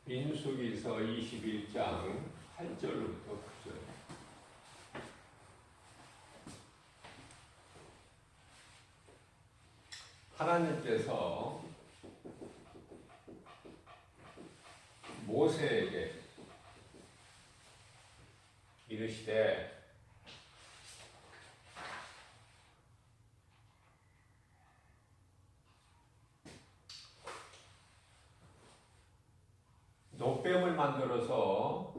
민수기서 21장 8절로부터 9절. 하나님께서 모세에게 이르시되 놋뱀을 만들어서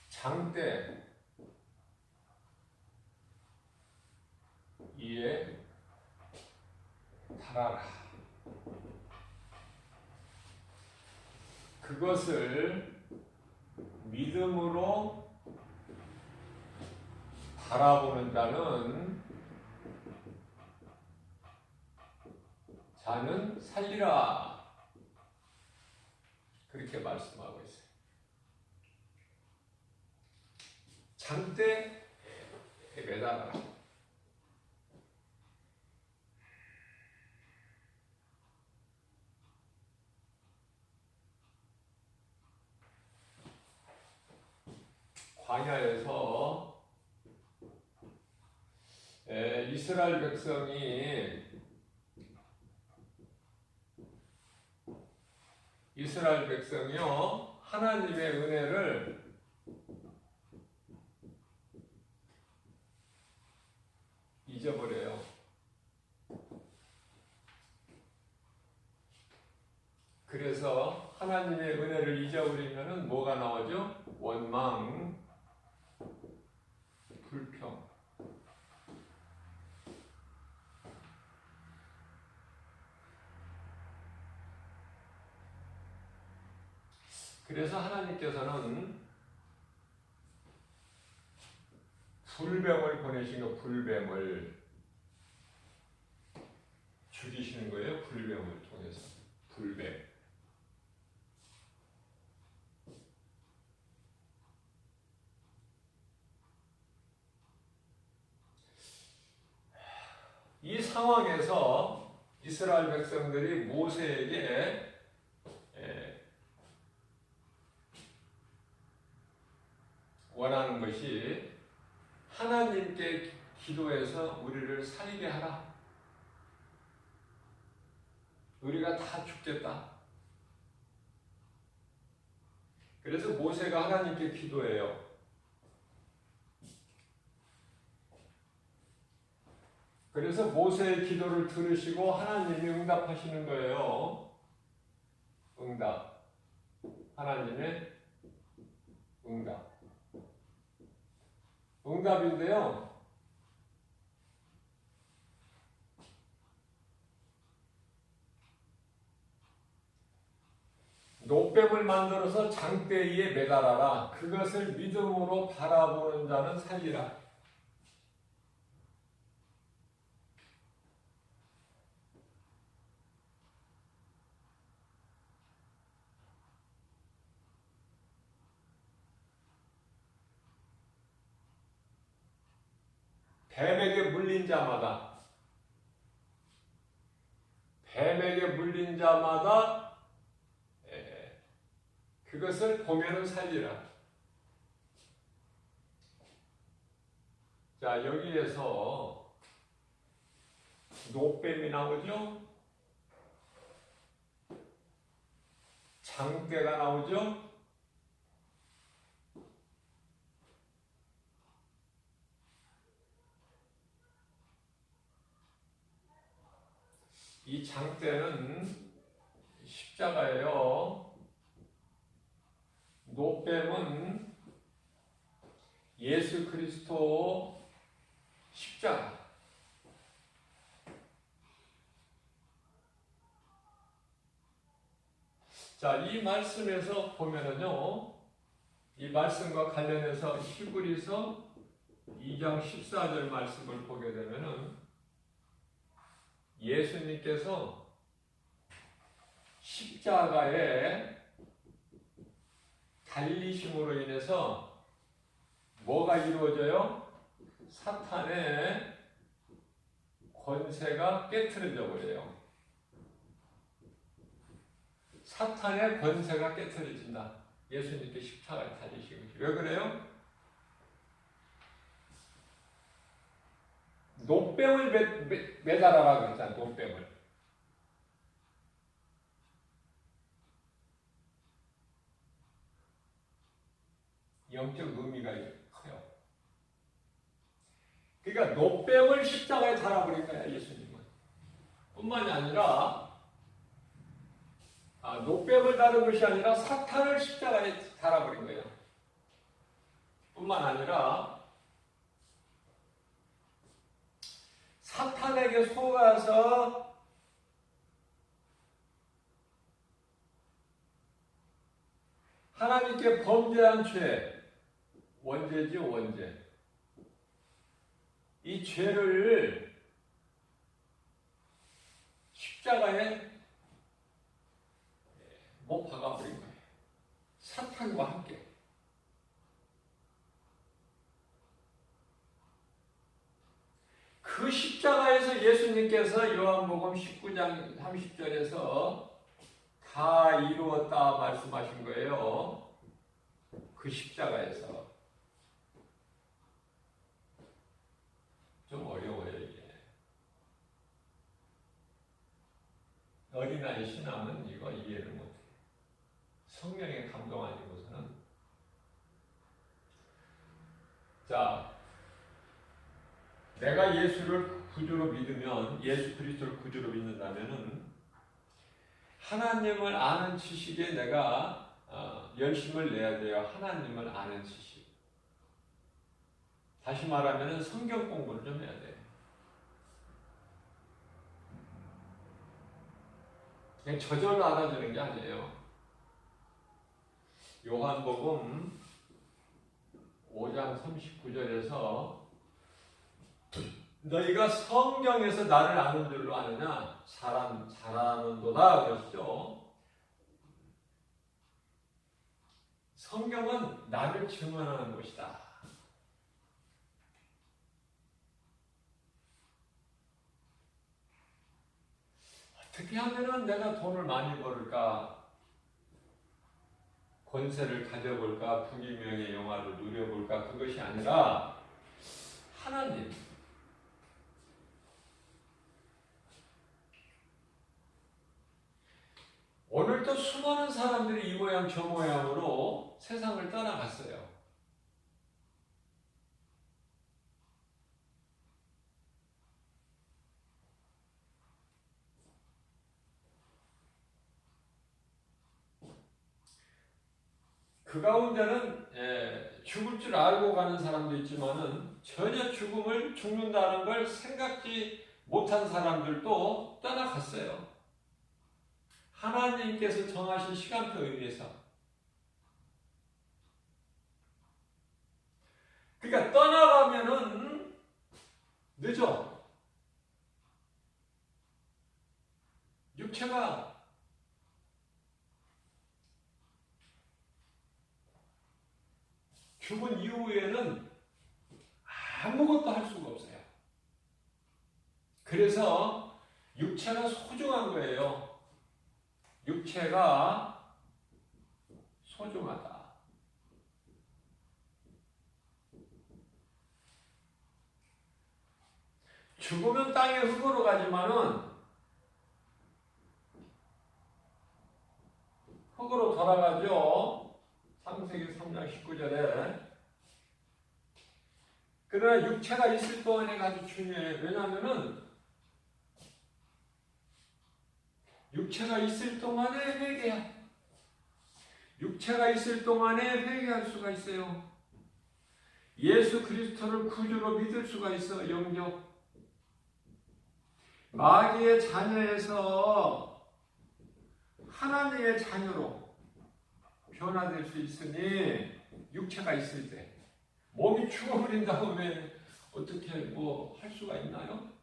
장대 위에 달아라. 그것을 믿음으로 바라보는 자는 살리라. 그렇게 말씀하고 있어요. 장대에 매달아라. 광야에서 이스라엘 백성이요 하나님의 은혜를 잊어버려요. 그래서 하나님의 은혜를 잊어버리면은 뭐가 나오죠? 원망, 불평. 그래서 하나님께서는 불뱀을 보내신 거, 불뱀을 죽이시는 거예요. 불뱀을 통해서. 불뱀. 이 상황에서 이스라엘 백성들이 모세에게 원하는 것이 하나님께 기도해서 우리를 살게 하라. 우리가 다 죽겠다. 그래서 모세가 하나님께 기도해요. 그래서 모세의 기도를 들으시고 하나님이 응답하시는 거예요. 응답. 하나님의 응답. 응답인데요. 놋뱀을 만들어서 장대 위에 매달아라. 그것을 믿음으로 바라보는 자는 살리라. 뱀에게 물린 자마다 그것을 보면은 살리라. 자, 여기에서 놋뱀이 나오죠? 장대가 나오죠? 이 장대는 십자가예요. 놋뱀은 예수 그리스도 십자가. 자, 이 말씀에서 보면은요, 이 말씀과 관련해서 히브리서 2장 14절 말씀을 보게 되면은 예수님께서 십자가에 달리심으로 인해서 뭐가 이루어져요? 사탄의 권세가 깨트려져 버려요. 사탄의 권세가 깨트려진다. 예수님께 십자가에 달리시고. 왜 그래요? 노뱀을 매달아라 그랬잖아. 노뱀을. 영적 의미가 커요. 그러니까 노뱀을 십자가에 달아버린 거야, 예수님은. 뿐만이 아니라 노뱀을 다룬 것이 아니라 사탄을 십자가에 달아버린 거예요. 뿐만 아니라 사탄에게 속아서 하나님께 범죄한 죄, 원죄죠, 원죄. 이 죄를 십자가에 못 박아버린 거예요. 사탄과 함께. 그 십자가에서 예수님께서 요한복음 19장 30절에서 다 이루었다 말씀하신 거예요. 그 십자가에서. 좀 어려워요, 이게. 어린아이 신앙은 이거 이해를 못해요. 성령의 감동 아니고서는. 자, 내가 예수를 구주로 믿으면, 예수 그리스도를 구주로 믿는다면은 하나님을 아는 지식에 내가 열심을 내야 돼요. 하나님을 아는 지식. 다시 말하면 성경 공부를 좀 해야 돼요. 그냥 저절로 알아주는 게 아니에요. 요한복음 5장 39절에서 너희가 성경에서 나를 아는 줄로 아느냐? 잘하는도다 그랬죠. 성경은 나를 증언하는 것이다. 어떻게 하면 내가 돈을 많이 벌을까? 권세를 가져볼까? 부귀명예 영화를 누려볼까? 그것이 아니라 하나님. 오늘도 수많은 사람들이 이 모양 저 모양으로 세상을 떠나갔어요. 그 가운데는 죽을 줄 알고 가는 사람도 있지만은 전혀 죽는다는 걸 생각지 못한 사람들도 떠나갔어요. 하나님께서 정하신 시간표에 의해서. 그러니까 떠나가면은 늦어. 육체가 죽은 이후에는 아무것도 할 수가 없어요. 그래서 육체가 소중한 거예요. 육체가 소중하다. 죽으면 땅에 흙으로 가지만은 흙으로 돌아가죠. 창세기 3장 19절에. 그러나 육체가 있을 동안에 아주 중요해요. 왜냐하면은 육체가 있을 동안에 회개야. 육체가 있을 동안에 회개할 수가 있어요. 예수 그리스도를 구주로 믿을 수가 있어. 영적. 마귀의 자녀에서 하나님의 자녀로 변화될 수 있으니 육체가 있을 때 몸이 죽어버린 다음에 어떻게 할 수가 있나요?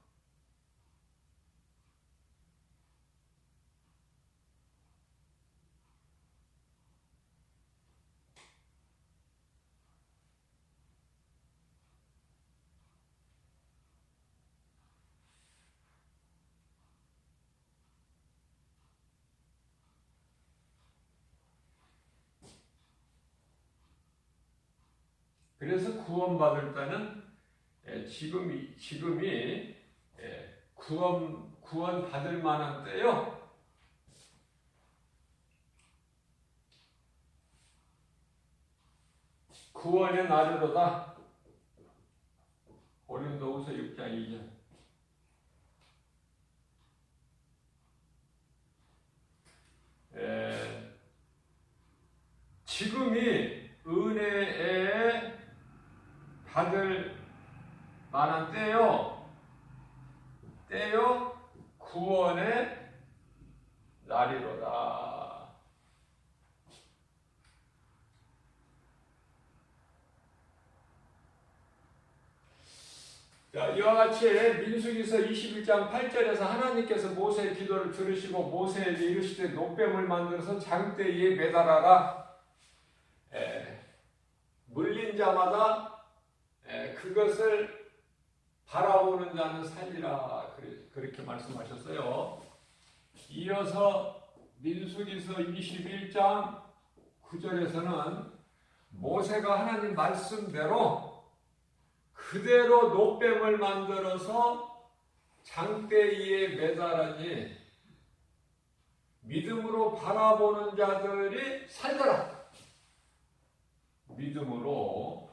그래서 구원받을 때는 지금이 구원받을 만한 때요. 구원의 날이로다. 고린도후서 6장 2절. 지금이 은혜에 받을 만한 때요 구원의 날이로다. 자, 이와 같이 민수기서 21장 8절에서 하나님께서 모세의 기도를 들으시고 모세에게 이르시되 노뱀을 만들어서 장대 위에 매달아라. 물린 자마다 그것을 바라보는 자는 살리라. 그렇게 말씀하셨어요. 이어서 민수기서 21장 9절에서는 모세가 하나님 말씀대로 그대로 노뱀을 만들어서 장대 위에 매달아니 믿음으로 바라보는 자들이 살더라. 믿음으로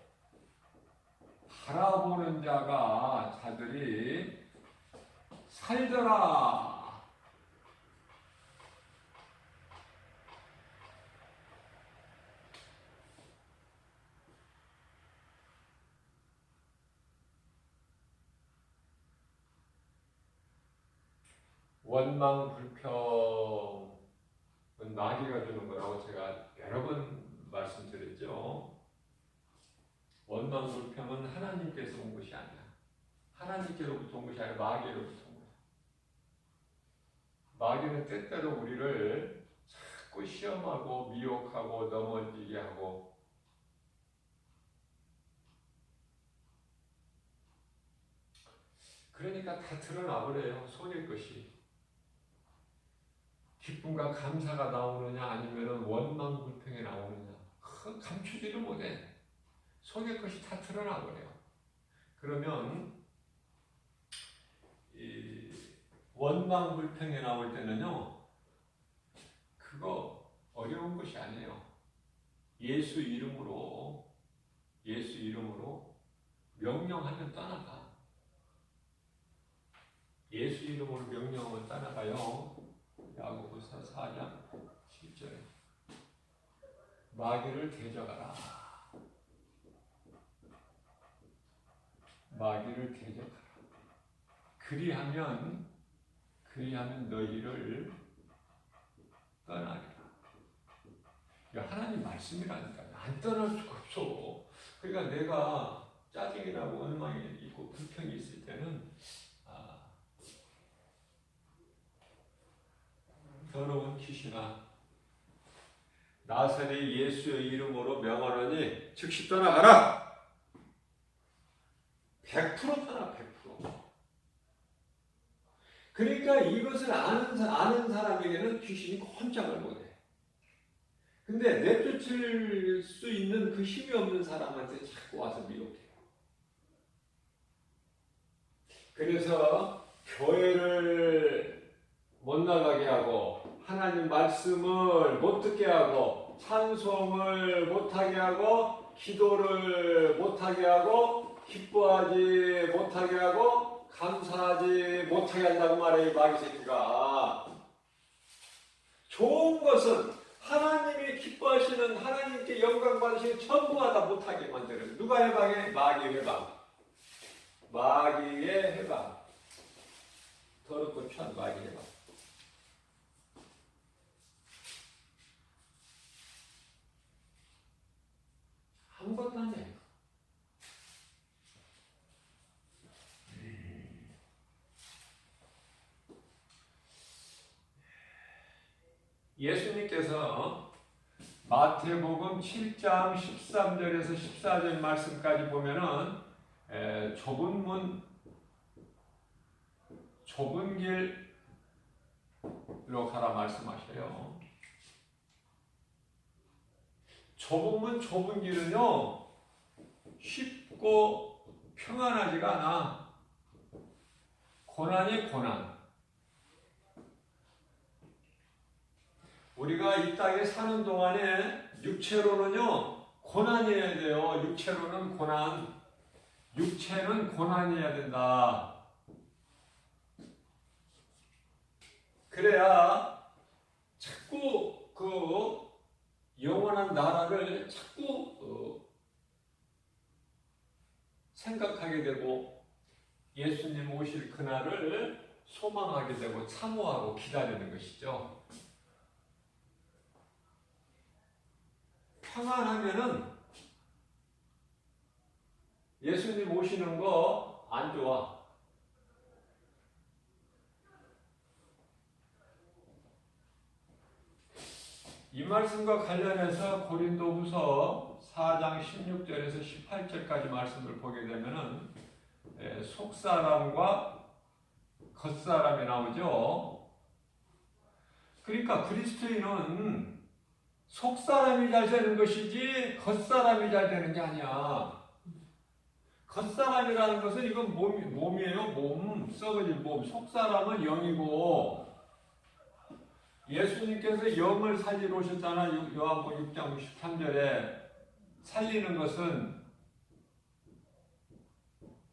바라보는 자들이 살더라. 원망 불평은 마귀가 주는 거라고 제가 여러 번 말씀드렸죠. 원망 불평은 하나님께서 온 것이 아니야. 하나님께로부터 온 것이 아니라 마귀로부터 온 거야. 마귀는 때때로 우리를 자꾸 시험하고 미혹하고 넘어지게 하고 그러니까 다 드러나버려요. 속일 것이. 기쁨과 감사가 나오느냐 아니면 원망 불평이 나오느냐 감추지를 못해. 속의 것이 다 드러나버려요. 그러면 이 원망 불평이 나올 때는요, 그거 어려운 것이 아니에요. 예수 이름으로 명령하면 떠나가. 예수 이름으로 명령하면 떠나가요. 야고보서 4장 7절에 마귀를 대적하라. 마귀를 대적하라. 그리하면 너희를 떠나리라. 하나님 말씀이라니까. 안 떠날 수가 없어. 그러니까 내가 짜증이 나고 원망이 있고 불평이 있을 때는 더러운 귀신아, 나사렛 예수의 이름으로 명하노니 즉시 떠나가라. 100% 떠나. 100%. 그러니까 이것을 아는 사람에게는 귀신이 꼼짝을 못해. 근데 내쫓을 수 있는 그 힘이 없는 사람한테 자꾸 와서 미혹해요. 그래서 교회를 못 나가게 하고 하나님 말씀을 못 듣게 하고 찬송을 못하게 하고 기도를 못하게 하고 기뻐하지 못하게 하고 감사하지 못하게 한다고 말해요. 마귀 새끼가. 좋은 것은 하나님이 기뻐하시는 하나님께 영광 받으시는 전부가 다 못하게 만들어요. 누가 해방해? 마귀의 해방. 마귀의 해방. 더럽고 취한 마귀의 해방. 한 번도 안 해. 예수님께서 마태복음 7장 13절에서 14절 말씀까지 보면은 좁은 문, 좁은 길로 가라 말씀하셔요. 좁은 문, 좁은 길은요, 쉽고 평안하지가 않아. 고난이 고난. 우리가 이 땅에 사는 동안에 육체로는요, 고난이어야 돼요. 육체로는 고난. 육체는 고난이어야 된다. 그래야 자꾸 그 영원한 나라를 자꾸 생각하게 되고 예수님 오실 그날을 소망하게 되고 사모하고 기다리는 것이죠. 평안하면은 예수님 오시는 거 안 좋아. 이 말씀과 관련해서 고린도후서 4장 16절에서 18절까지 말씀을 보게 되면은 속사람과 겉사람이 나오죠. 그러니까 그리스도인은 속사람이 잘 되는 것이지 겉사람이 잘 되는 게 아니야. 겉사람이라는 것은 이건 몸이에요. 몸, 썩어질 몸. 속사람은 영이고 예수님께서 영을 살리러 오셨잖아. 요한복음 6장 63절에 살리는 것은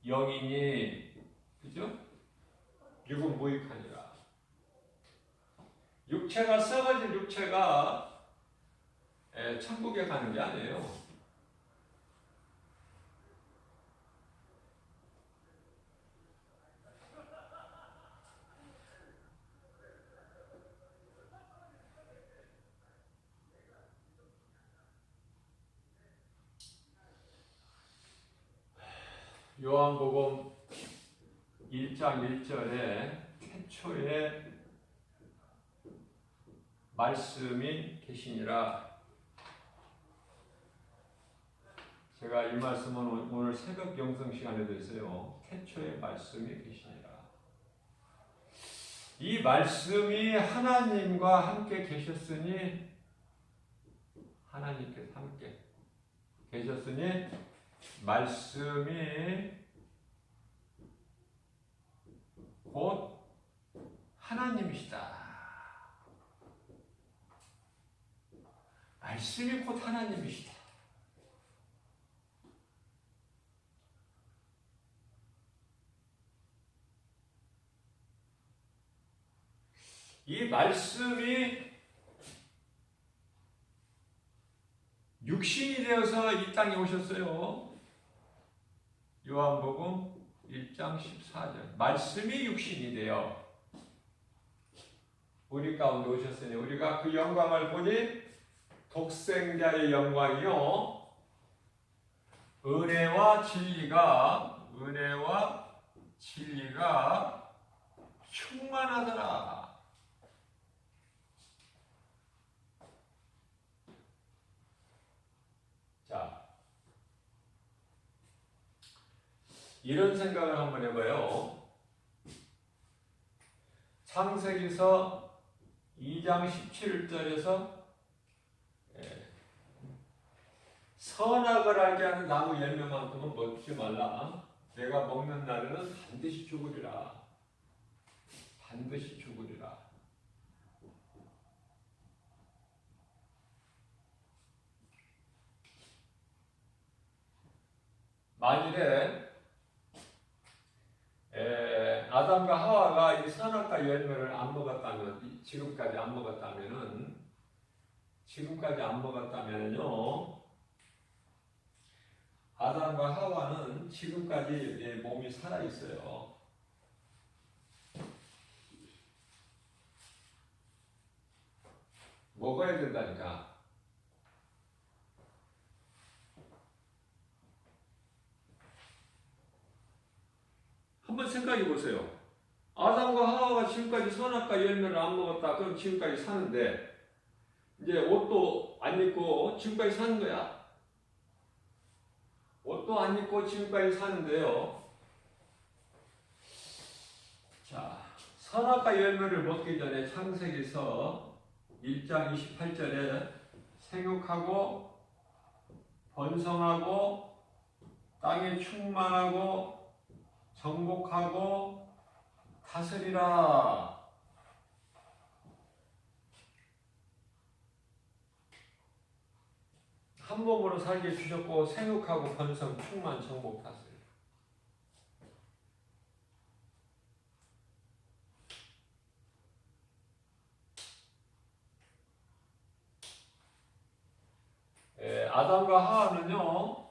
영이니, 그죠? 육은 무익하니라. 육체가 썩어질 육체가 천국에 가는 게 아니에요. 요한복음 1장 1절에 태초에 말씀이 계시니라. 제가 이 말씀은 오늘 새벽 영성 시간에도 했어요. 태초에 말씀이 계시니라. 이 말씀이 하나님과 함께 계셨으니 하나님께서 함께 계셨으니 말씀이 곧 하나님이시다. 말씀이 곧 하나님이시다. 이 말씀이 육신이 되어서 이 땅에 오셨어요. 요한복음 1장 14절. 말씀이 육신이 되어 우리 가운데 오셨으니 우리가 그 영광을 보니 독생자의 영광이요 은혜와 진리가 충만하더라. 자, 이런 생각을 한번 해봐요. 창세기서 2장 17절에서 선악을 알게 하는 나무 열매만큼은 먹지 말라. 내가 먹는 날에는 반드시 죽으리라. 반드시 죽으리라. 만일에 아담과 하와가 이 선악과 열매를 안 먹었다면, 지금까지 안 먹었다면요, 아담과 하와는 지금까지 몸이 살아 있어요. 먹어야 된다니까. 한번 생각해 보세요. 아담과 하와가 지금까지 선악과 열매를 안 먹었다. 그럼 지금까지 사는데 이제 옷도 안 입고 지금까지 사는 거야. 옷도 안 입고 지금까지 사는데요. 자, 선악과 열매를 먹기 전에 창세기서 1장 28절에 생육하고 번성하고 땅에 충만하고 정복하고 다스리라. 한 몸으로 살게 주셨고 생육하고 번성 충만 정복 다스리라. 아담과 하와는요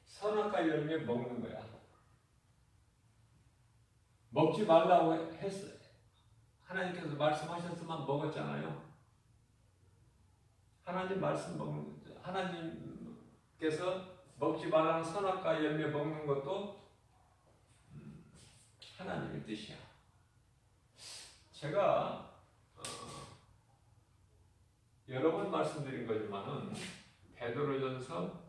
선악과 열매 먹는 거야. 먹지 말라고 했어요. 하나님께서 말씀하셨으면 먹었잖아요. 하나님 말씀 먹는 거죠. 하나님께서 먹지 말라는 선악과 열매 먹는 것도 하나님의 뜻이야. 제가 여러 번 말씀드린 거지만은 베드로전서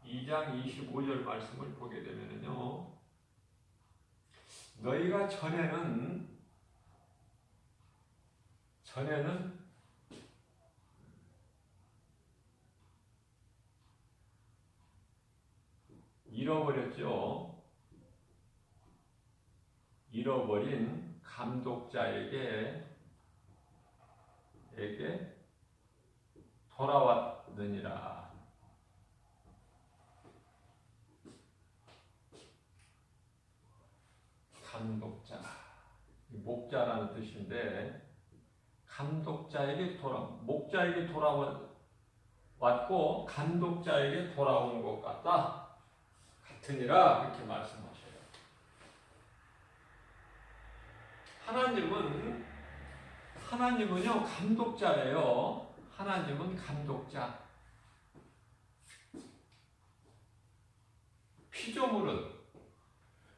2장 25절 말씀을 보게 되면은요, 너희가 전에는 잃어버렸죠. 잃어버린 감독자에게 돌아왔느니라. 감독자, 목자라는 뜻인데 목자에게 돌아왔고 감독자에게 돌아온 것 같으니라 그렇게 말씀하셔요. 하나님은요 감독자예요. 하나님은 감독자. 피조물은,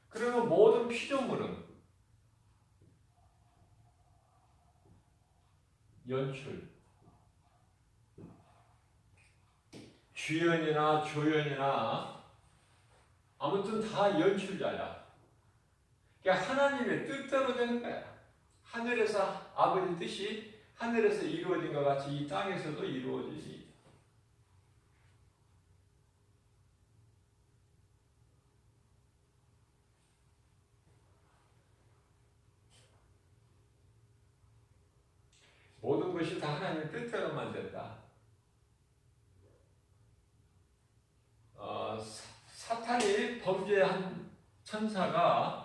그리고 모든 피조물은 연출, 주연이나 조연이나 아무튼 다 연출자야. 그러니까 하나님의 뜻대로 되는 거야. 하늘에서 아버지 뜻이 하늘에서 이루어진 것 같이 이 땅에서도 이루어지지. 모든 것이 다 하나님의 뜻대로만 된다. 사탄이 범죄한 천사가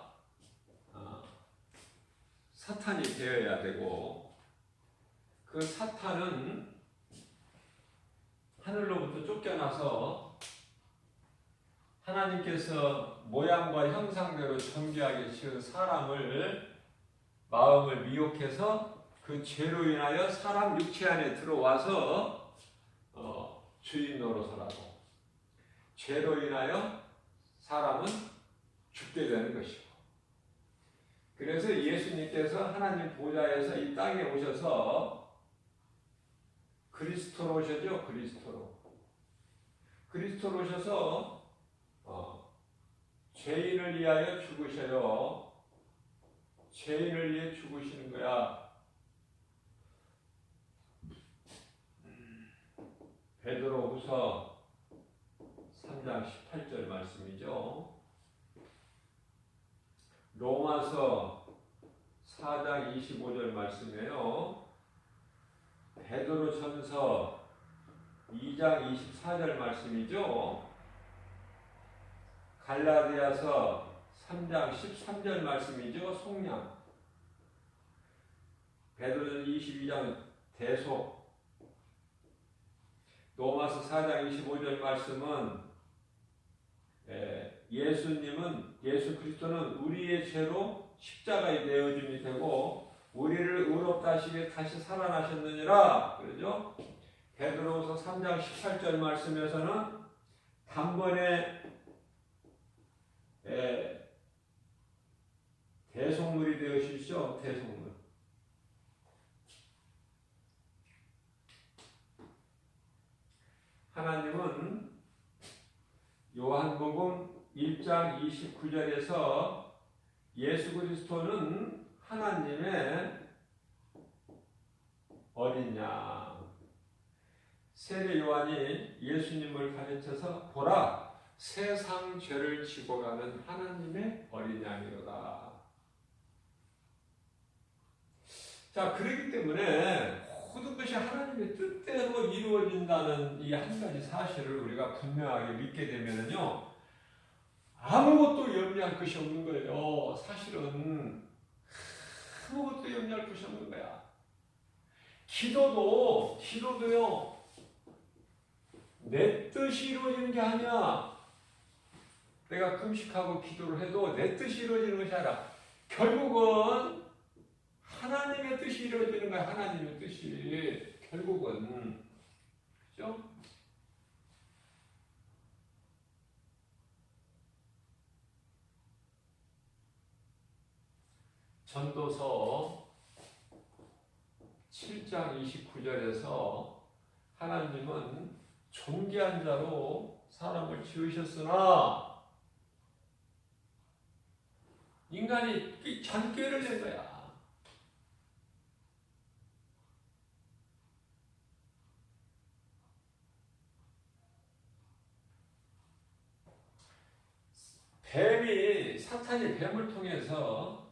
사탄이 되어야 되고, 그 사탄은 하늘로부터 쫓겨나서 하나님께서 모양과 형상대로 존귀하게 지은 사람을 마음을 미혹해서 그 죄로 인하여 사람 육체 안에 들어와서 주인 노릇을 하고, 죄로 인하여 사람은 죽게 되는 것이고, 그래서 예수님께서 하나님 보좌에서 이 땅에 오셔서 그리스도로 오셨죠. 그리스도로 오셔서 죄인을 위하여 죽으셔요. 죄인을 위해 죽으시는 거야. 베드로후서 3장 18절 말씀이죠. 로마서 4장 25절 말씀이에요. 베드로전서 2장 24절 말씀이죠. 갈라디아서 3장 13절 말씀이죠. 속량. 베드로전서 22장 대속. 로마서 4장 25절 말씀은 예수 그리스도는 우리의 죄로 십자가에 내어짐이 되고 우리를 의롭다 하시기에 다시 살아나셨느니라. 그러죠? 베드로후서 3장 18절 말씀에서는 단번에 대속물이 되으시죠. 대속물. 하나님은 요한복음 1장 29절에서 예수 그리스도는 하나님의 어린 양, 세례 요한이 예수님을 가르쳐서 보라 세상 죄를 지고 가는 하나님의 어린 양이로다. 자, 그렇기 때문에 모든 것이 하나님의 뜻대로 이루어진다는 이 한 가지 사실을 우리가 분명하게 믿게 되면요, 아무것도 염려할 것이 없는 거예요. 사실은 아무것도 염려할 것이 없는 거야. 기도도요, 내 뜻이 이루어지는 게 아니야. 내가 금식하고 기도를 해도 내 뜻이 이루어지는 것이 아니라 결국은 하나님의 뜻이 이루어지는 거야. 하나님의 뜻이 결국은. 그죠? 전도서 7장 29절에서 하나님은 존귀한 자로 사람을 지으셨으나 인간이 잔꾀를 낸 거야. 사탄이 뱀을 통해서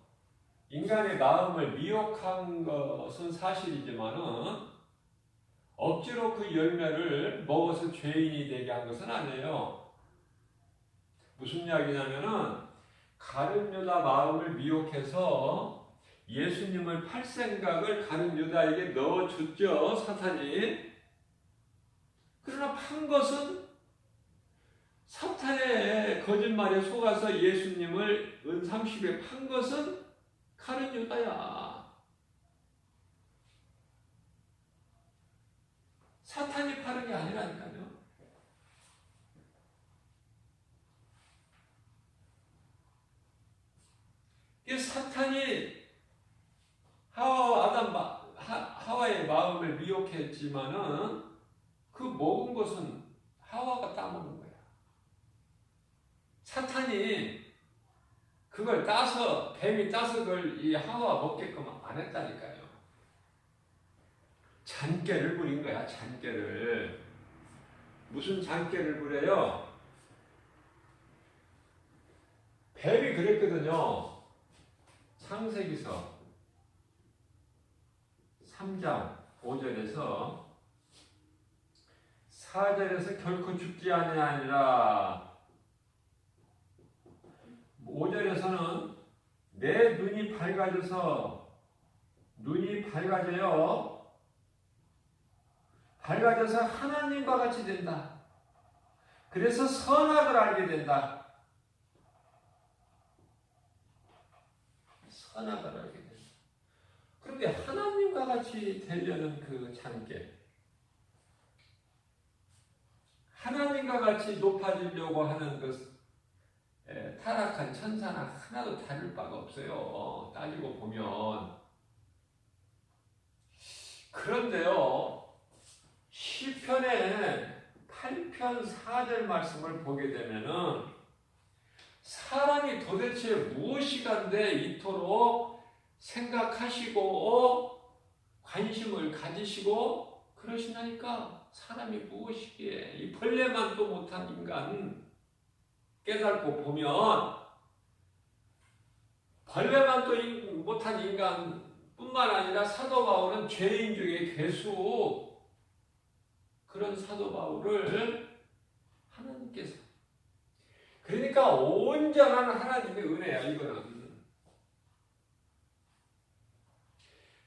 인간의 마음을 미혹한 것은 사실이지만은 억지로 그 열매를 먹어서 죄인이 되게 한 것은 아니에요. 무슨 이야기냐면은 가룟 유다 마음을 미혹해서 예수님을 팔 생각을 가룟 유다에게 넣어줬죠, 사탄이. 그러나 판 것은 사탄의 거짓말에 속아서 예수님을 은 30에 판 것은 가룟 유다야. 사탄이 파는 게 아니라니까요. 이 사탄이 하와의 마음을 미혹했지만은 그 먹은 것은 하와가 따먹은 거야. 사탄이 그걸 따서, 뱀이 따서 그걸 이 하와 먹게끔 안 했다니까요. 잔꾀를 부린 거야, 잔꾀를. 무슨 잔꾀를 부려요? 뱀이 그랬거든요. 창세기서 3장 5절에서 4절에서 결코 죽지 아니하니라. 5절에서는 내 눈이 밝아져요. 밝아져서 하나님과 같이 된다. 그래서 선악을 알게 된다. 선악을 알게 된다. 그런데 하나님과 같이 되려는 그 잔꾀, 하나님과 같이 높아지려고 하는 그 타락한 천사나 하나도 다를 바가 없어요. 따지고 보면. 그런데요, 시편의 8편 4절 말씀을 보게 되면은 사람이 도대체 무엇이간데 이토록 생각하시고 관심을 가지시고 그러시나니까. 사람이 무엇이기에 이 벌레만 또 못한 인간 깨닫고 보면, 벌레만 또 못한 인간뿐만 아니라 사도 바울은 죄인 중에 괴수, 그런 사도 바울을 하나님께서, 그러니까 온전한 하나님의 은혜야 이거는.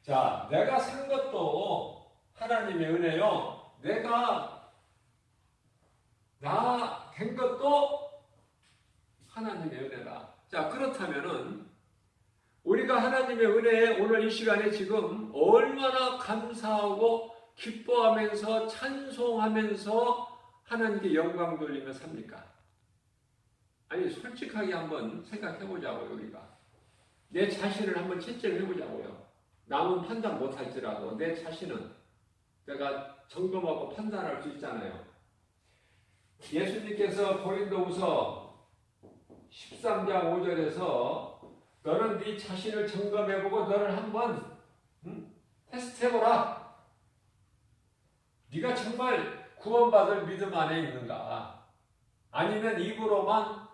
자, 내가 산 것도 하나님의 은혜요, 내가 나 된 것도 하나님의 은혜다. 자, 그렇다면은 우리가 하나님의 은혜에 오늘 이 시간에 지금 얼마나 감사하고 기뻐하면서 찬송하면서 하나님께 영광 돌리며 삽니까? 아니, 솔직하게 한번 생각해 보자고요. 우리가 내 자신을 한번 채점해 보자고요. 남은 판단 못할지라도 내 자신은 내가 점검하고 판단할 수 있잖아요. 예수님께서 고린도후서 13장 5절에서 너는 네 자신을 점검해보고 너를 한번 테스트해보라. 네가 정말 구원받을 믿음 안에 있는가? 아니면 입으로만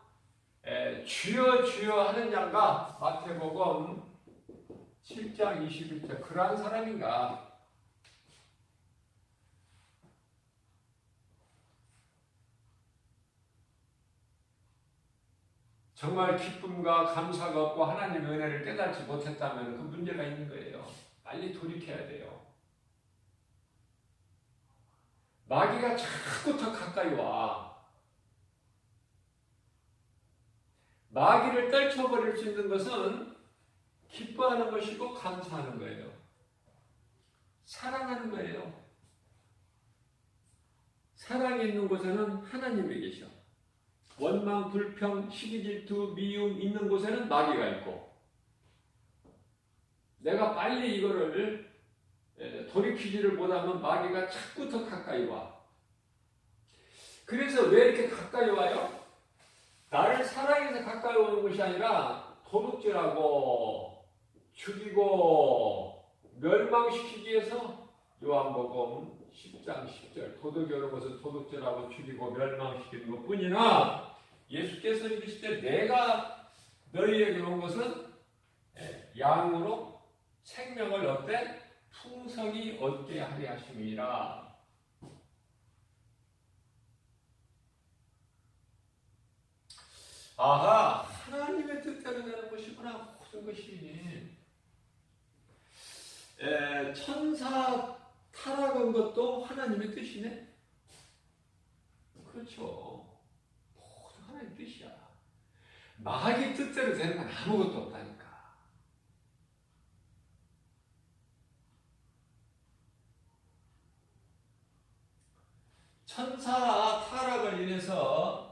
주여 주여 하는 양가? 마태복음 7장 21절 그러한 사람인가? 정말 기쁨과 감사가 없고 하나님의 은혜를 깨닫지 못했다면 그 문제가 있는 거예요. 빨리 돌이켜야 돼요. 마귀가 자꾸 더 가까이 와. 마귀를 떨쳐버릴 수 있는 것은 기뻐하는 것이고 감사하는 거예요. 사랑하는 거예요. 사랑이 있는 곳에는 하나님이 계셔. 원망, 불평, 시기, 질투, 미움 있는 곳에는 마귀가 있고 내가 빨리 이거를 돌이키지를 못하면 마귀가 자꾸 더 가까이 와. 그래서 왜 이렇게 가까이 와요? 나를 사랑해서 가까이 오는 것이 아니라 도둑질하고 죽이고 멸망시키기 위해서 요한복음 10장 10절 도둑이 오는 것은 도둑질하고 죽이고 멸망시키는 것뿐이나 예수께서 이르실 때 내가 너희에게 온 것은 양으로 생명을 얻되 풍성히 얻게 하려 하심이라. 아하, 하나님의 뜻대로 되는 것이구나. 모든 것이. 천사 타락한 것도 하나님의 뜻이네. 그렇죠. 모두 하나님의 뜻이야. 마귀 뜻대로 되는 건 아무것도 없다니까. 천사 타락으로 인해서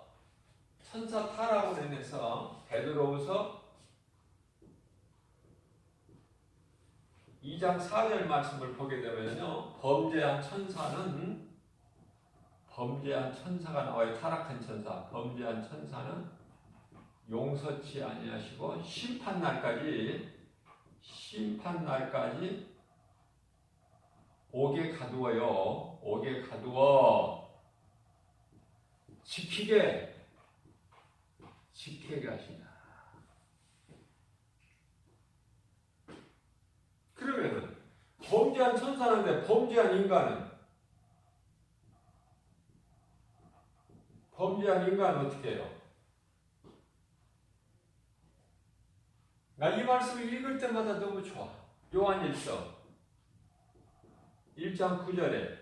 베드로후서 2장 4절 말씀을 보게 되면요, 범죄한 천사가 나와요. 타락한 천사, 범죄한 천사는 용서치 아니하시고 심판날까지 옥에 가두어요. 옥에 가두어 지키게 하신다. 그러면은 범죄한 천사인데 범죄한 인간은 어떻게 해요? 나 이 말씀을 읽을 때마다 너무 좋아. 요한일서 1장 9절에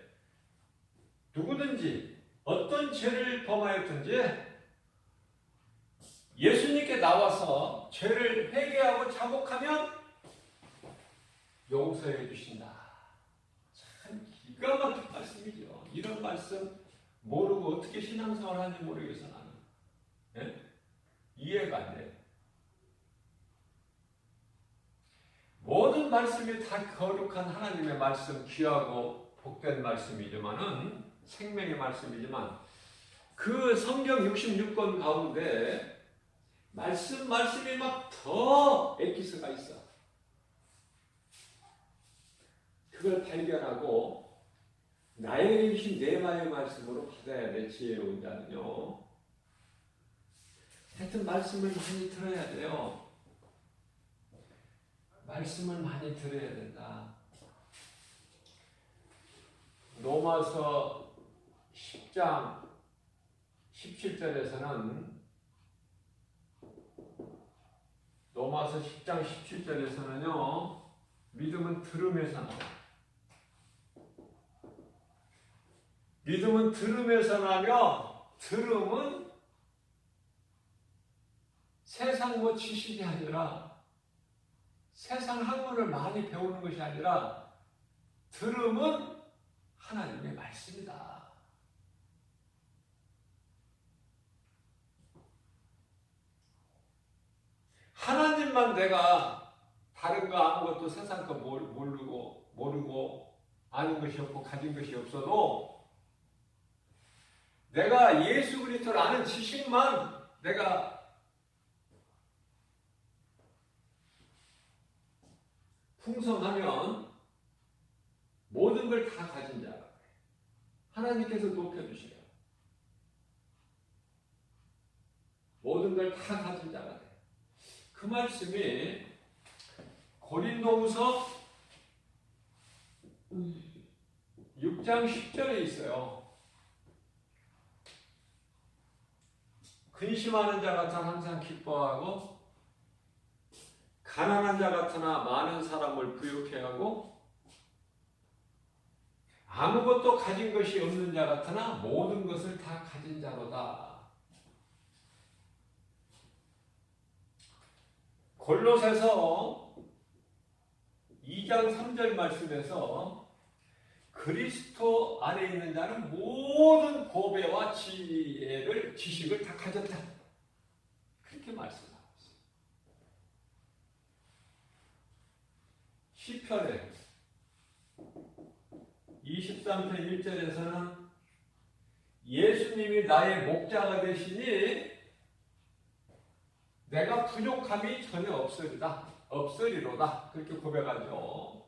누구든지 어떤 죄를 범하였든지 예수님께 나와서 죄를 회개하고 자복하면 용서해 주신다. 참 기가 막힌 말씀이죠. 이런 말씀 모르고 어떻게 신앙생활 하는지 모르겠어 나는. 네? 이해가 안 돼. 모든 말씀이 다 거룩한 하나님의 말씀, 귀하고 복된 말씀이지만은 생명의 말씀이지만 그 성경 66권 가운데 말씀이 막 더 엑기스가 있어. 그걸 발견하고 나에게 주신 네마의 말씀으로 받아야 될 지혜로운 자는요. 하여튼 말씀을 많이 들어야 돼요. 말씀을 많이 들어야 된다. 로마서 10장 17절에서는 믿음은 들음에서 나와. 믿음은 들음에서 나며 들음은 세상 지식이 아니라 세상 학문을 많이 배우는 것이 아니라 들음은 하나님의 말씀이다. 하나님만 내가 다른 거 아무것도 세상 거 모르고 아는 것이 없고 가진 것이 없어도 내가 예수 그리스도를 아는 지식만 내가 풍성하면 모든 걸 다 가진 자가 돼. 하나님께서 높여주셔요. 모든 걸 다 가진 자가 돼. 그 말씀이 고린도후서 6장 10절에 있어요. 근심하는 자 같아 항상 기뻐하고 가난한 자 같으나 많은 사람을 부유케 하고 아무것도 가진 것이 없는 자 같으나 모든 것을 다 가진 자로다. 골로새서 2장 3절 말씀에서 그리스도 안에 있는 자는 모든 보배와 지식을 다 가졌다. 그렇게 말씀하고 있어요. 시편에 23편 1절에서는 예수님이 나의 목자가 되시니 내가 부족함이 전혀 없으리로다. 그렇게 고백하죠.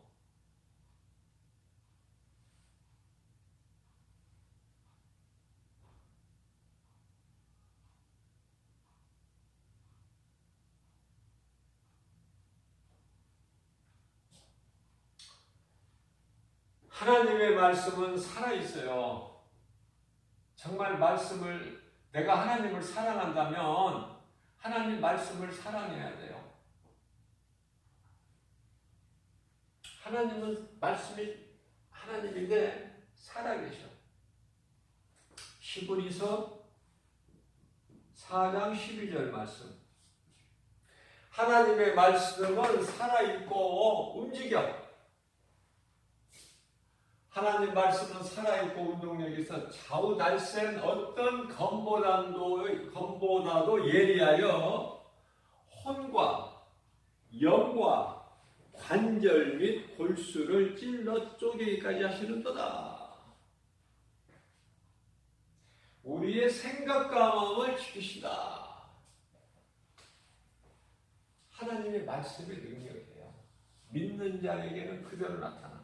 하나님의 말씀은 살아있어요. 정말 내가 하나님을 사랑한다면 하나님 말씀을 사랑해야 돼요. 말씀이 하나님인데 살아계셔. 히브리서 4장 12절 말씀. 하나님의 말씀은 살아있고 움직여. 하나님 말씀은 살아있고 운동력이 있어 좌우달센 어떤 검보다도 예리하여 혼과 영과 관절 및 골수를 찔러 쪼개기까지 하시는도다. 우리의 생각과 마음을 지키시다. 하나님의 말씀의 능력이에요. 믿는 자에게는 그대로 나타나.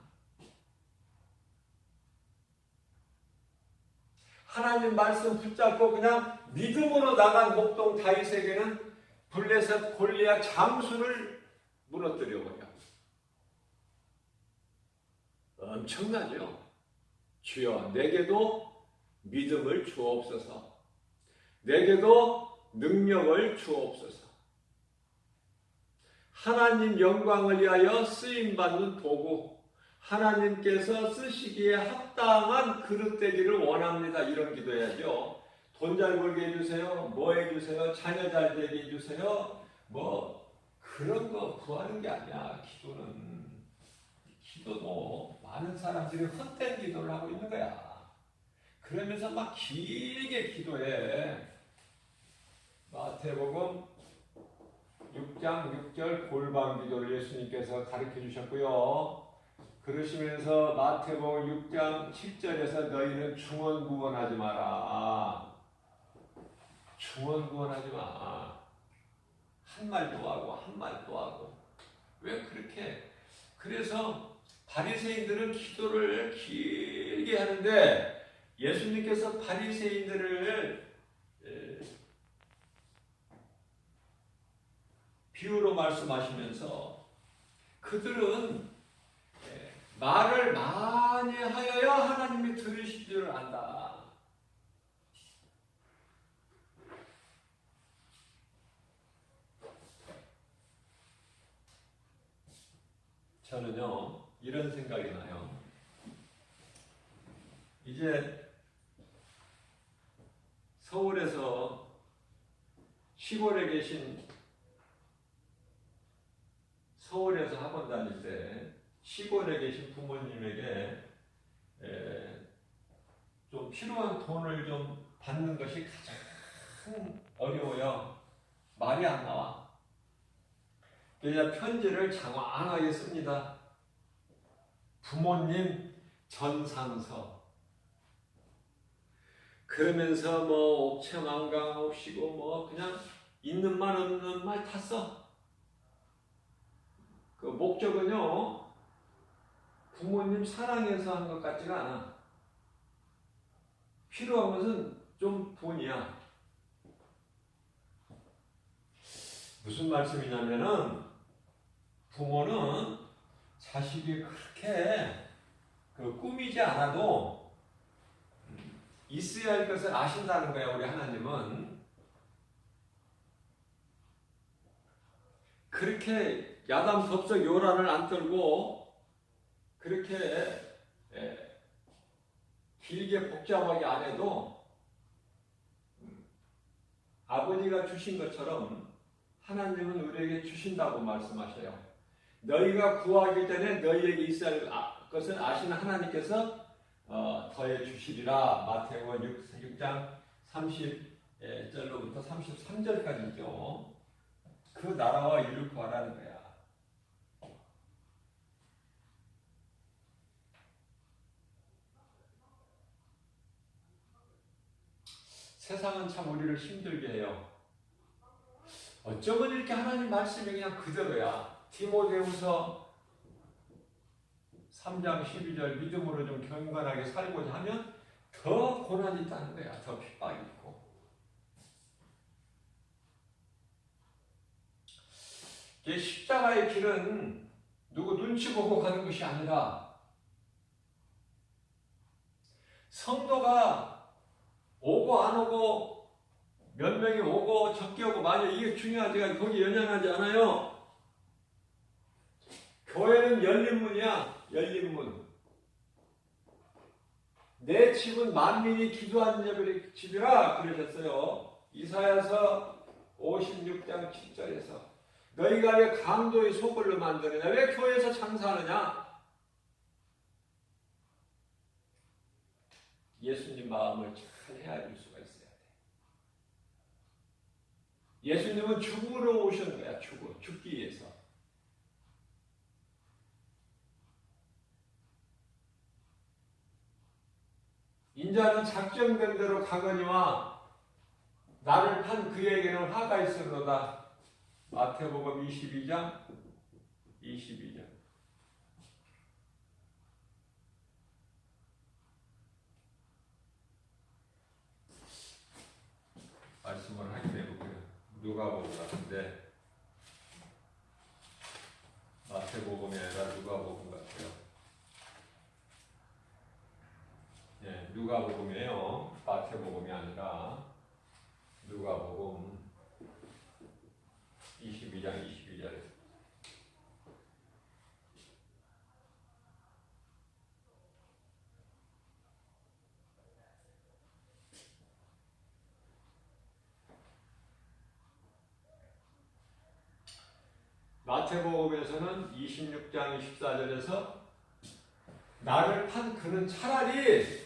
하나님 말씀 붙잡고 그냥 믿음으로 나간 목동 다윗에게는 블레셋 골리앗 장수를 무너뜨려버려. 엄청나죠? 주여 내게도 믿음을 주옵소서. 내게도 능력을 주옵소서. 하나님 영광을 위하여 쓰임받는 도구, 하나님께서 쓰시기에 합당한 그릇 되기를 원합니다. 이런 기도해야죠. 돈 잘 벌게 해주세요. 뭐 해주세요. 자녀 잘 되게 해주세요. 그런 거 구하는 게 아니야. 기도도 많은 사람들이 헛된 기도를 하고 있는 거야. 그러면서 막 길게 기도해. 마태복음 6장 6절 골방 기도를 예수님께서 가르쳐 주셨고요. 그러시면서 마태복음 6장 7절에서 너희는 중언부언하지 마라. 중언부언하지 마. 한 말도 하고 한 말도 하고. 왜 그렇게? 그래서 바리새인들은 기도를 길게 하는데 예수님께서 바리새인들을 비유로 말씀하시면서 그들은 말을 많이 하여야 하나님이 들으실 줄 안다. 저는요 이런 생각이 나요. 이제 서울에서 시골에 계신 서울에서 학원 다닐 때 시골에 계신 부모님에게 좀 필요한 돈을 좀 받는 것이 가장 어려워요. 말이 안 나와. 그래서 편지를 장황하게 씁니다. 부모님 전상서. 그러면서 옥체망강 옵시고 그냥 있는 말 없는 말 다 써. 그 목적은요 부모님 사랑해서 한 것 같지가 않아. 필요한 것은 좀 돈이야. 무슨 말씀이냐면은 부모는 자식이 그렇게 꾸미지 않아도 있어야 할 것을 아신다는 거야. 우리 하나님은 그렇게 야단 덥석 요란을 안 떨고 그렇게 길게 복잡하게 안 해도 아버지가 주신 것처럼 하나님은 우리에게 주신다고 말씀하셔요. 너희가 구하기 전에 너희에게 있을 것을 아시는 하나님께서 더해 주시리라. 마태복음 6장 30절로부터 33절까지죠. 그 나라와 이를 구하라는 거야. 세상은 참 우리를 힘들게 해요. 어쩌면 이렇게 하나님 말씀이 그냥 그대로야. 디모데후서 3장 12절 믿음으로 좀 경건하게 살고자 하면 더 고난이 있다는 거야. 더 핍박이 있고. 이 십자가의 길은 누구 눈치 보고 가는 것이 아니라 성도가 오고 안 오고 몇 명이 오고 적게 오고 많이 이게 중요하지가 거기 연연하지 않아요. 교회는 열린 문이야. 열린 문. 내 집은 만민이 기도하는 집이라 그러셨어요. 이사야서 56장 7절에서 너희가 왜 강도의 소굴로 만드느냐? 왜 교회에서 장사하느냐? 예수님 마음을 잘 헤아릴 수가 있어야 돼. 예수님은 죽으러 오신 거야. 죽기 위해서. 인자는 작정된 대로 가거니와 나를 판 그에게는 화가 있으로다. 마태복음 22장 말씀을 하긴 해볼게요. 누가복음 같은데 마태복음이 아니라 누가복음 같아요. 네, 누가복음이에요. 마태복음이 아니라 누가복음 22장 22절에 마태복음에서는 26장 24절에서 나를 판 그는 차라리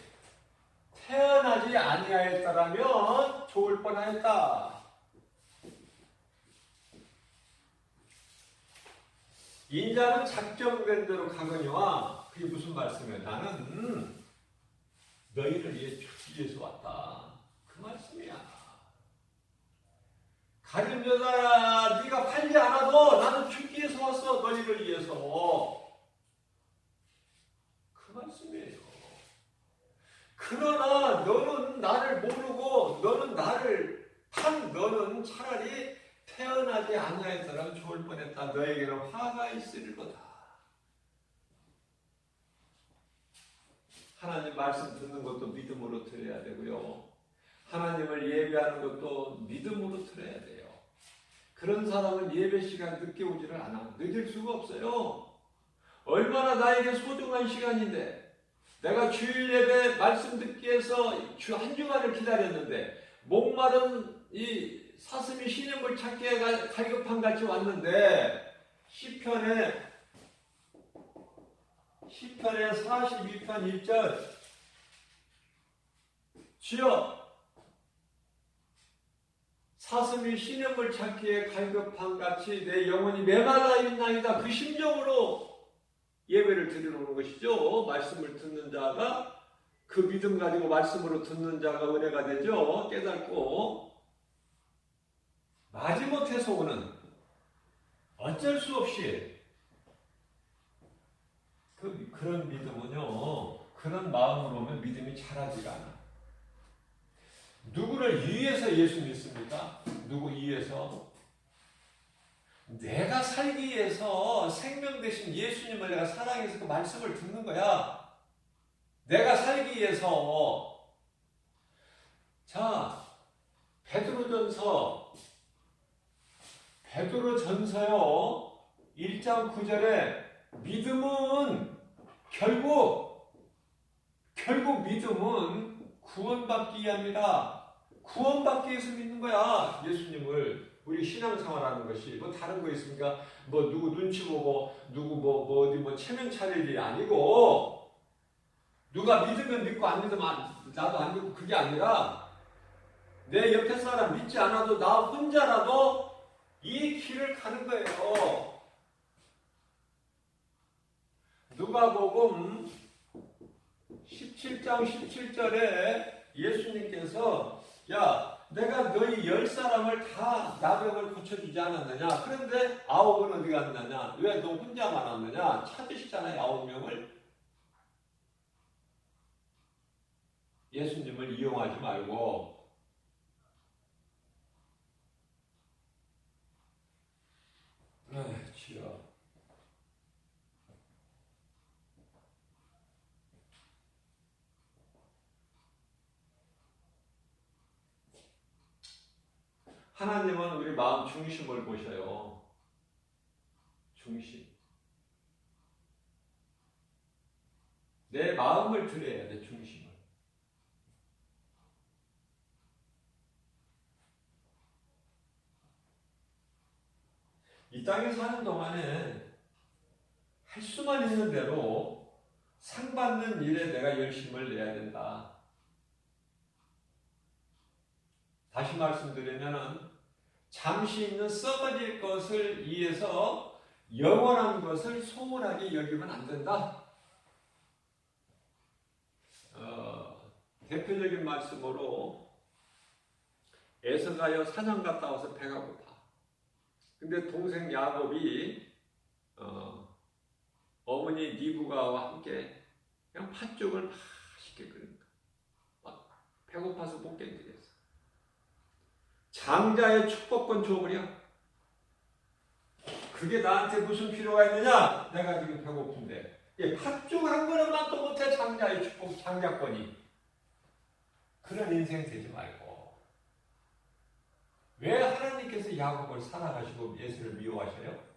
태어나지 아니하였더라면 좋을 뻔하였다. 인자는 작정된 대로 가거니와 그게 무슨 말씀이에요? 나는 너희를 위해 죽기 위해서 왔다. 그 말씀이야. 가룟 여자야, 네가 팔지 않아도 나는 죽기 위해서 왔어. 너희를 위해서. 그 말씀이에요. 그러나 너는 나를 모르고 너는 나를 판 너는 차라리 태어나지 아니하였더라면 좋을 뻔했다. 너에게는 화가 있으리로다. 하나님 말씀 듣는 것도 믿음으로 들어야 되고요. 하나님을 예배하는 것도 믿음으로 들어야 돼요. 그런 사람은 예배 시간 늦게 오지를 않아. 늦을 수가 없어요. 얼마나 나에게 소중한 시간인데 내가 주일 예배 말씀 듣기 위해서 한 주간을 기다렸는데 목마른 이 사슴이 신음을 찾기에 갈급한 같이 왔는데 시편에 42편 1절 주여 사슴이 신음을 찾기에 갈급한 같이 내 영혼이 메말라 있나이다. 그 심정으로 예배를 드리러 오는 것이죠. 말씀을 듣는 자가 그 믿음 가지고 말씀으로 듣는 자가 은혜가 되죠. 깨닫고 마지못해서 오는 어쩔 수 없이 그런 믿음은요. 그런 마음으로 오면 믿음이 자라지가 않아. 누구를 위해서 예수 믿습니까? 누구 위해서? 내가 살기 위해서 생명 되신 예수님을 내가 사랑해서 그 말씀을 듣는 거야. 내가 살기 위해서. 자, 베드로전서요 1장 9절에 믿음은 결국 믿음은 구원받기 위함이다. 구원받기 위해서 믿는 거야. 예수님을. 우리 신앙생활하는 것이 뭐 다른 거 있습니까? 뭐 누구 눈치 보고 누구 뭐 어디 체면 차릴 일이 아니고, 누가 믿으면 믿고 안 믿으면 나도 안 믿고, 그게 아니라 내 옆에 사람 믿지 않아도 나 혼자라도 이 길을 가는 거예요. 누가복음 17장 17절에 예수님께서 야, 내가 너희 10사람을 다 나병을 고쳐주지 않았느냐? 그런데 9은 어디 갔느냐? 왜 너 혼자만 왔느냐? 찾으시잖아요, 9명을. 예수님을 이용하지 말고 주여. 하나님은 우리 마음 중심을 보셔요. 중심. 내 마음을 드려야 돼, 중심을. 이 땅에 사는 동안에 할 수만 있는 대로 상 받는 일에 내가 열심을 내야 된다. 다시 말씀드리면은 잠시 있는 썩어질 것을 위해서 영원한 것을 소원하게 여기면 안 된다. 대표적인 말씀으로 에서가요 사냥 갔다 와서 배가 고파. 근데 동생 야곱이 어머니 리브가와 함께 그냥 팥죽을 맛있게 끓인 거야. 배고파서 못 견디겠어. 장자의 축복권 줘버려. 그게 나한테 무슨 필요가 있느냐? 내가 지금 배고픈데. 팥죽 한 그릇만도 못해. 장자의 축복, 장자권이. 그런 인생 되지 말고. 왜 하나님께서 야곱을 사랑하시고 예수를 미워하셔요?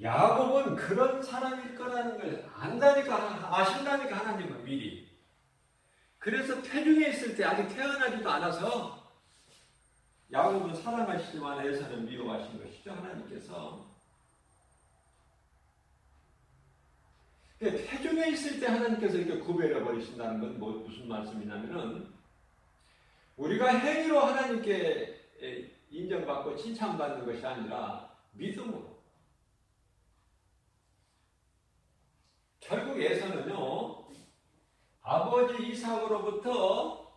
야곱은 그런 사람일 거라는 걸 안다니까, 아신다니까, 하나님은 미리. 그래서 태중에 있을 때 아직 태어나지도 않아서 야곱은 사랑하시지만 에서는 미워하신 것이죠, 하나님께서. 태중에 있을 때 하나님께서 이렇게 구별해 버리신다는 건 무슨 말씀이냐면은, 우리가 행위로 하나님께 인정받고 칭찬받는 것이 아니라 믿음으로. 결국 에서는요, 아버지 이삭으로부터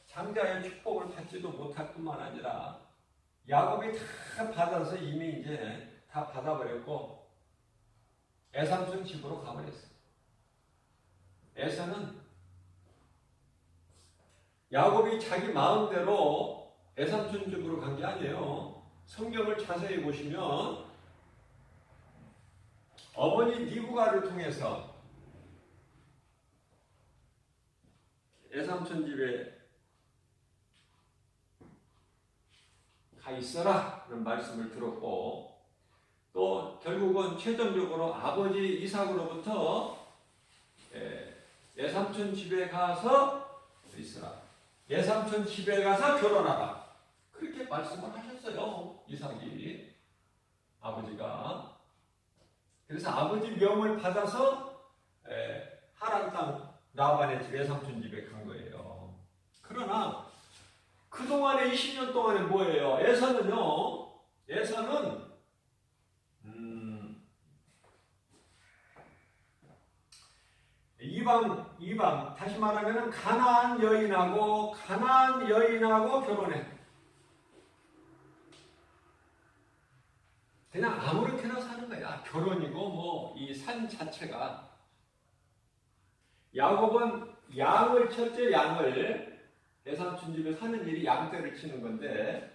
장자의 축복을 받지도 못할 뿐만 아니라 야곱이 다 받아서 이미 이제 다 받아버렸고 에삼촌 집으로 가버렸어요. 에서는 야곱이 자기 마음대로 에삼촌 집으로 간 게 아니에요. 성경을 자세히 보시면 어머니 리브가를 통해서 에삼촌 집에 가 있어라 그런 말씀을 들었고, 또 결국은 최종적으로 아버지 이삭으로부터 에삼촌 집에 가서 있어라. 에삼촌 집에 가서 결혼하라. 그렇게 말씀을 하셨어요. 이삭이 아버지가. 그래서 아버지 명을 받아서 하란 땅 라반의 집 에삼촌 집에 간 거예요. 그러나 그동안에 20년 동안에 뭐예요? 에서는요. 에서는 이방 다시 말하면 가나안 여인하고 결혼해. 그냥 아무렇게나 사는 거야. 결혼이고 뭐 이 산 자체가. 야곱은 양을 첫째 양을 외삼촌 집에 사는 일이 양떼를 치는 건데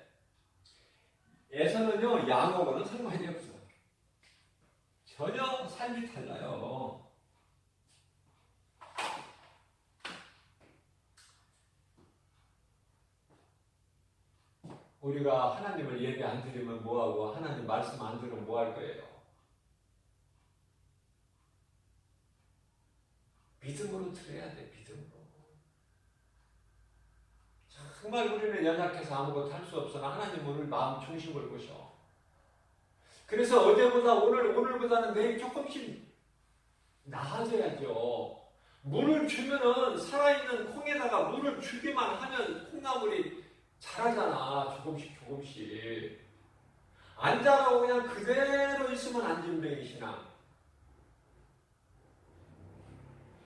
에서는요 양하고는 상관이 없어. 전혀 삶이 달라요. 우리가 하나님을 예배 안 드리면 뭐하고 하나님 말씀 안 들으면 뭐 할 거예요? 믿음으로 드려야 돼. 믿음으로. 정말 우리는 연약해서 아무것도 할 수 없으나 하나님 오늘 마음 중심을 보셔. 그래서 어제보다 오늘보다는 내일 조금씩 나아져야죠. 물을 주면은 살아있는 콩에다가 물을 주기만 하면 콩나물이 자라잖아. 조금씩. 안 자라고 그냥 그대로 있으면 안진뱅이 신앙.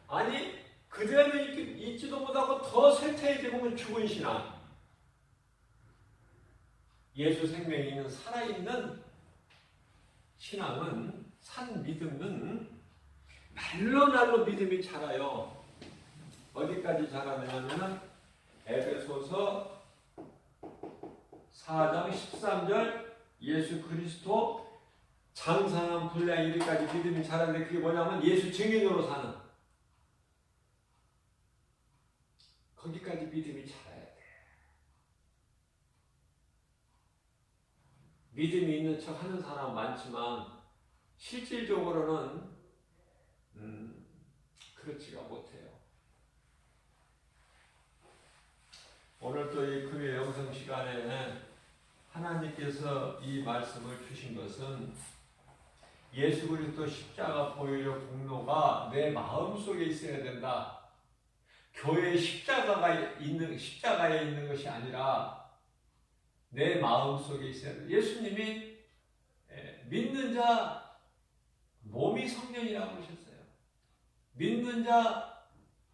아니 그대로 있지도 못하고 더 쇠퇴해지면 죽은 신앙. 예수 생명이 있는 살아있는 신앙은 산 믿음은 날로 믿음이 자라요. 어디까지 자라느냐면 에베소서 4장 13절 예수 그리스도 장성한 분량 이르기까지 믿음이 자라는데 그게 뭐냐면 예수 증인으로 사는 거기까지 믿음이 자라야 돼. 믿음이 있는 척 하는 사람 많지만 실질적으로는 그렇지가 못해요. 오늘 또 이 금요 영성 시간에 하나님께서 이 말씀을 주신 것은 예수 그리스도 십자가 보혈의 공로가 내 마음속에 있어야 된다. 교회에 십자가에 있는 것이 아니라 내 마음속에 있어야 된다. 예수님이 믿는 자 몸이 성전이라고 하셨어요. 믿는 자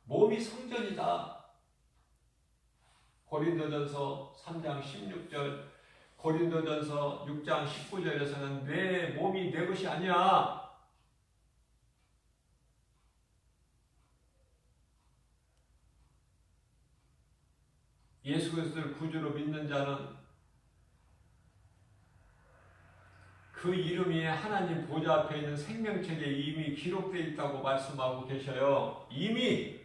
몸이 성전이다. 고린도전서 3장 16절, 고린도전서 6장 19절에서는 내 몸이 내 것이 아니야. 예수 그리스도를 구주로 믿는 자는 그 이름이 하나님 보좌 앞에 있는 생명책에 이미 기록되어 있다고 말씀하고 계셔요. 이미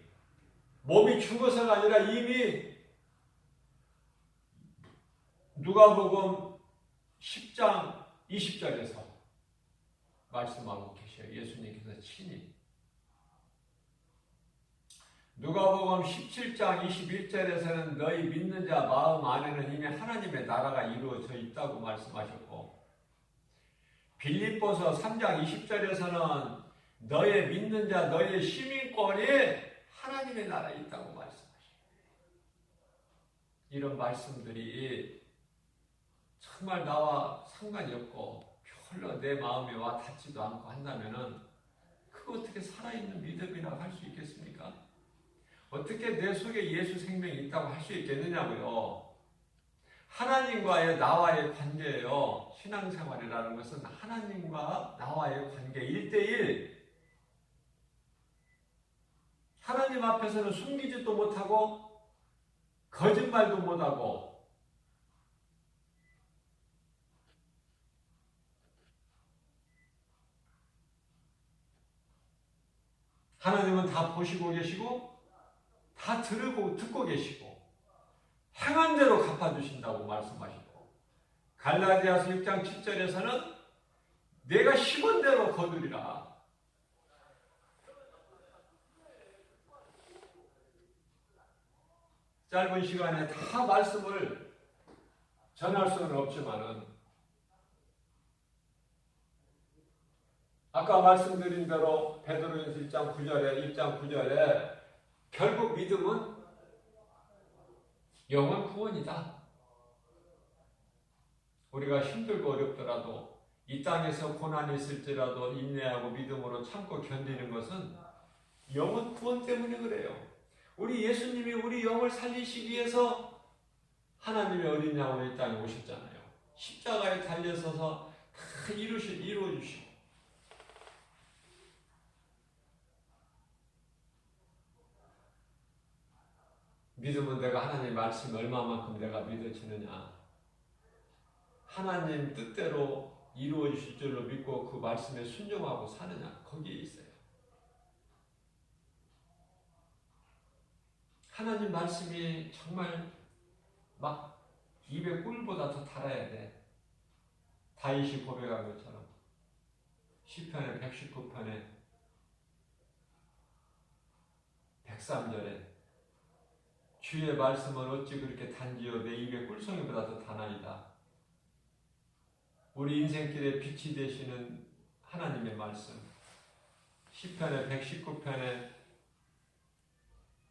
몸이 죽어서가 아니라 이미 누가복음 10장 20절에서 말씀하고 계셔요. 예수님께서 친히. 누가복음 17장 21절에서는 너희 믿는 자 마음 안에는 이미 하나님의 나라가 이루어져 있다고 말씀하셨고, 빌립보서 3장 20절에서는 너의 믿는 자 너의 시민권에 하나님의 나라에 있다고 말씀하셔요. 이런 말씀들이 정말 나와 상관이 없고 별로 내 마음에 와 닿지도 않고 한다면은 그거 어떻게 살아있는 믿음이라고 할 수 있겠습니까? 어떻게 내 속에 예수 생명이 있다고 할 수 있겠느냐고요. 하나님과의 나와의 관계예요. 신앙생활이라는 것은 하나님과 나와의 관계 1대1. 하나님 앞에서는 숨기지도 못하고 거짓말도 못하고 하나님은 다 보시고 계시고 다 듣고 계시고 행한 대로 갚아주신다고 말씀하시고, 갈라디아서 6장 7절에서는 내가 심은 대로 거두리라. 짧은 시간에 다 말씀을 전할 수는 없지만은 아까 말씀드린 대로 베드로전서 1장 9절에 결국 믿음은 영원 구원이다. 우리가 힘들고 어렵더라도 이 땅에서 고난이 있을지라도 인내하고 믿음으로 참고 견디는 것은 영원 구원 때문에 그래요. 우리 예수님이 우리 영을 살리시기 위해서 하나님의 어린 양으로 이 땅에 오셨잖아요. 십자가에 달려서서 다 이루어주시고, 믿으면 내가 하나님의 말씀 얼마만큼 내가 믿어지느냐. 하나님 뜻대로 이루어지실 줄로 믿고 그 말씀에 순종하고 사느냐. 거기에 있어요. 하나님 말씀이 정말 막 입에 꿀보다 더 달아야 돼. 다윗이 고백한 것처럼 시편의 119편에 103절에 주의 말씀은 어찌 그렇게 단지요 내 입에 꿀송이보다 더 다나이다. 우리 인생길에 빛이 되시는 하나님의 말씀. 시편의 119편에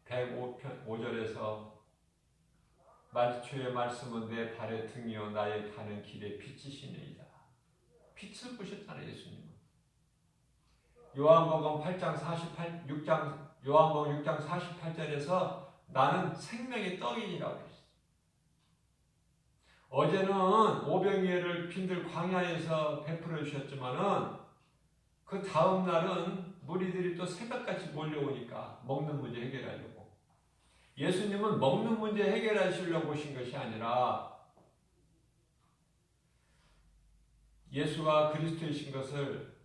105절에서 주의 말씀은 내 발의 등이요 나의 가는 길에 빛이시니이다. 빛을 보셨잖아요, 예수님은. 요한복음 6장 48절에서 나는 생명의 떡이니라고 했어요. 어제는 오병이어를 빈들 광야에서 베풀어 주셨지만은 그 다음 날은 무리들이 또 새벽같이 몰려오니까 먹는 문제 해결하려고. 예수님은 먹는 문제 해결하시려고 오신 것이 아니라 예수가 그리스도이신 것을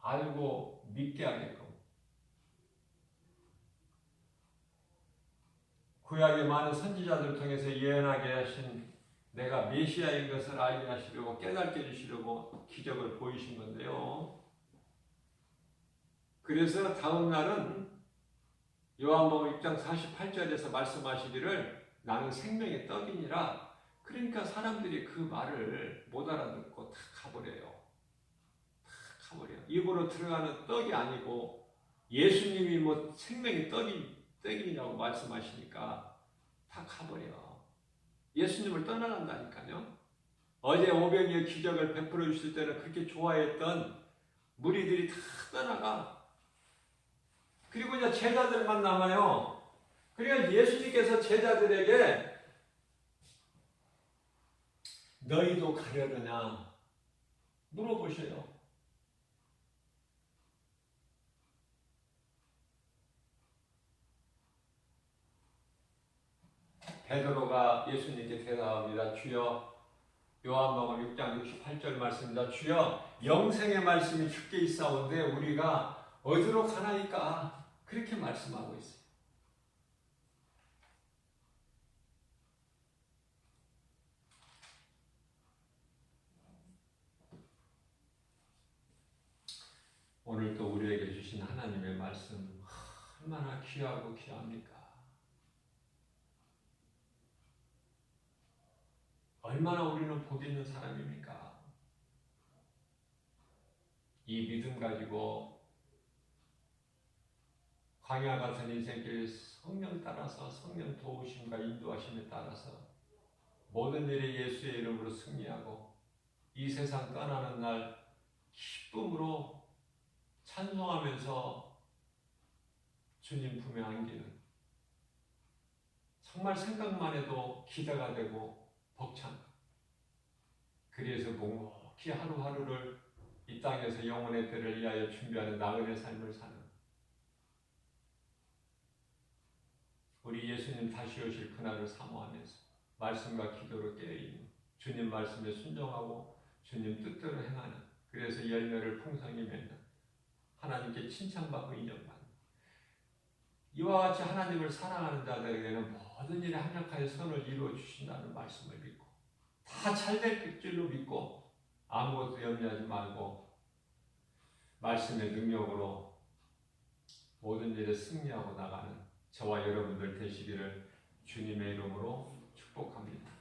알고 믿게 하게끔 구약의 많은 선지자들을 통해서 예언하게 하신 내가 메시아인 것을 알게 하시려고 깨닫게 해주시려고 기적을 보이신 건데요. 그래서 다음 날은 요한복음 6장 48절에서 말씀하시기를 나는 생명의 떡이니라. 그러니까 사람들이 그 말을 못 알아듣고 다 가버려요. 다 가버려요. 입으로 들어가는 떡이 아니고 예수님이 뭐 생명의 떡이라고 말씀하시니까 다 가버려. 예수님을 떠나간다니까요. 어제 오병이어 기적을 베풀어 주실 때는 그렇게 좋아했던 무리들이 다 떠나가. 그리고 이제 제자들만 남아요. 그러니까 예수님께서 제자들에게 너희도 가려느냐 물어보셔요. 베드로가 예수님께 대답합니다. 주여, 요한복음 6장 68절 말씀입니다. 주여, 영생의 말씀이 주께 있사온데 우리가 어디로 가나이까? 그렇게 말씀하고 있어요. 오늘 또 우리에게 주신 하나님의 말씀 얼마나 귀하고 귀합니까? 얼마나 우리는 복 있는 사람입니까? 이 믿음 가지고 광야 같은 인생길 성령 따라서 성령 도우심과 인도하심에 따라서 모든 일에 예수의 이름으로 승리하고 이 세상 떠나는 날 기쁨으로 찬송하면서 주님 품에 안기는 정말 생각만 해도 기대가 되고 벅찬. 그래서 묵묵히 하루하루를 이 땅에서 영혼의 때를 위하여 준비하는 나그네 삶을 사는 우리 예수님 다시 오실 그날을 사모하면서 말씀과 기도로 깨어있는 주님 말씀에 순종하고 주님 뜻대로 행하는 그래서 열매를 풍성히 맺는 하나님께 칭찬받고 인정받는 이와 같이 하나님을 사랑하는 자들에게는 모든 일에 합력하여 선을 이루어 주신다는 말씀을 믿고 다 잘 될 줄로 믿고 아무것도 염려하지 말고 말씀의 능력으로 모든 일에 승리하고 나가는 저와 여러분들 되시기를 주님의 이름으로 축복합니다.